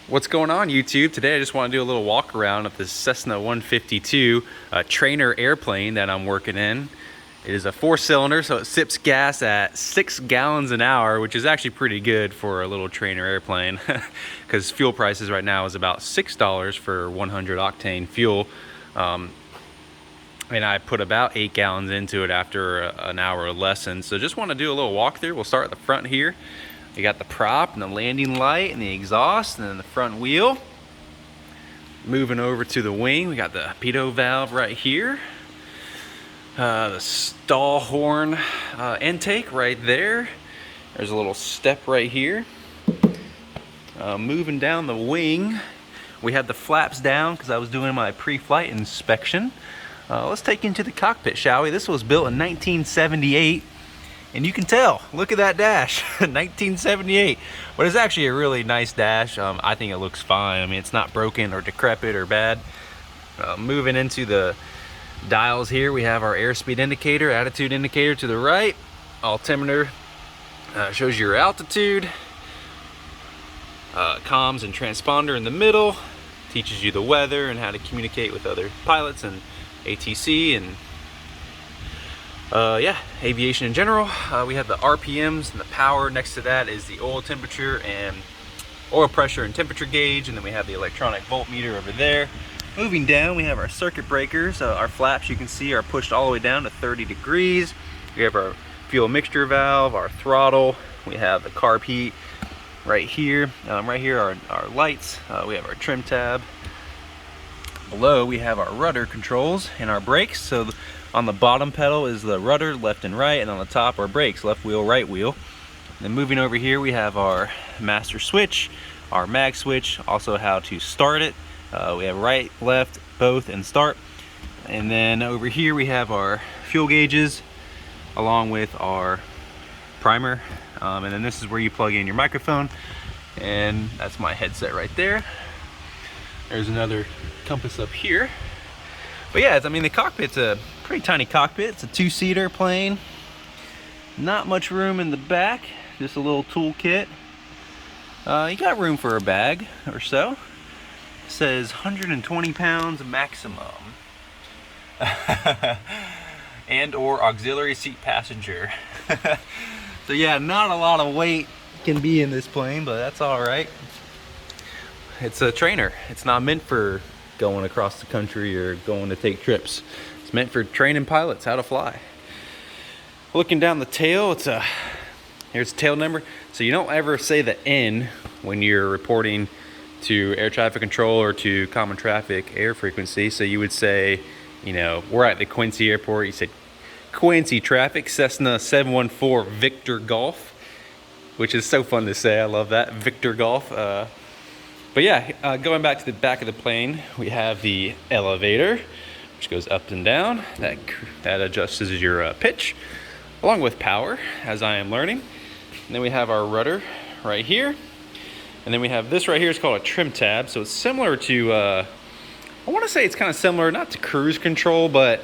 What's going on, YouTube? Today I just want to do a little walk around of this Cessna 152 trainer airplane that I'm working in. It is a 4-cylinder, so it sips gas at 6 gallons an hour, which is actually pretty good for a little trainer airplane because fuel prices right now is about $6 for 100 octane fuel. And I put about 8 gallons into it after an hour of lesson. So just want to do a little walkthrough. We'll start at the front here. You got the prop and the landing light and the exhaust and then the front wheel. Moving over to the wing, we got the pitot valve right here. The stall horn intake right there. There's a little step right here. Moving down the wing, we have the flaps down because I was doing my pre-flight inspection. Let's take you into the cockpit, shall we? This was built in 1978. And you can tell, look at that dash, 1978. But it's actually a really nice dash. I think it looks fine. I mean, it's not broken or decrepit or bad. Moving into the dials here, we have our airspeed indicator, attitude indicator to the right. Altimeter shows your altitude. Comms and transponder in the middle. Teaches you the weather and how to communicate with other pilots and ATC and yeah, aviation in general. We have the RPMs and the power. Next to that is the oil temperature and oil pressure and temperature gauge, and then we have the electronic voltmeter over there. Moving down, we have our circuit breakers. Our flaps, you can see, are pushed all the way down to 30 degrees. We have our fuel mixture valve, our throttle. We have the carb heat right here. Right here are our lights. We have our trim tab. Below, we have our rudder controls and our brakes. So on the bottom pedal is the rudder, left and right, and on the top are brakes, left wheel, right wheel. Then moving over here, we have our master switch, our mag switch, also how to start it. We have right, left, both, and start. And then over here we have our fuel gauges along with our primer. And then this is where you plug in your microphone, and that's my headset right there. There's another compass up here. But yeah, I mean, the cockpit's a pretty tiny cockpit. It's a 2-seater plane. Not much room in the back, just a little tool kit. You got room for a bag or so. It says 120 pounds maximum. And or auxiliary seat passenger. So yeah, not a lot of weight can be in this plane, but that's all right. It's a trainer. It's not meant for going across the country or going to take trips. It's meant for training pilots how to fly. Looking down the tail, here's the tail number. So you don't ever say the N when you're reporting to air traffic control or to common traffic air frequency. So you would say, you know, we're at the Quincy airport. You said Quincy traffic, Cessna 714 Victor Golf, which is so fun to say. I love that, Victor Golf. But yeah, going back to the back of the plane, we have the elevator, which goes up and down. That adjusts your pitch, along with power, as I am learning. And then we have our rudder right here. And then we have this right here. It's called a trim tab. So it's similar to, I want to say it's kind of similar, not to cruise control, but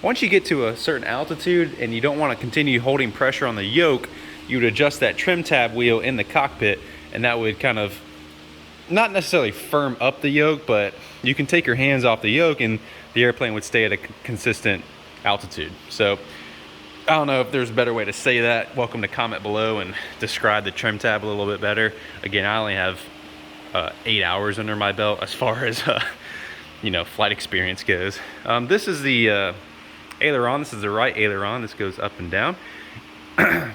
once you get to a certain altitude and you don't want to continue holding pressure on the yoke, you would adjust that trim tab wheel in the cockpit, and that would kind of not necessarily firm up the yoke, but you can take your hands off the yoke and the airplane would stay at a consistent altitude. So I don't know if there's a better way to say that. Welcome to comment below and describe the trim tab a little bit better. Again, I only have 8 hours under my belt as far as you know, flight experience goes. This is the aileron. This is the right aileron. This goes up and down. I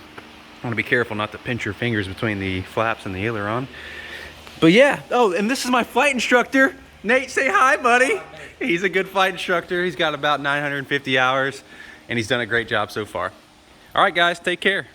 want to be careful not to pinch your fingers between the flaps and the aileron. But yeah, oh, and this is my flight instructor. Nate, say hi, buddy. He's a good flight instructor. He's got about 950 hours, and he's done a great job so far. All right, guys, take care.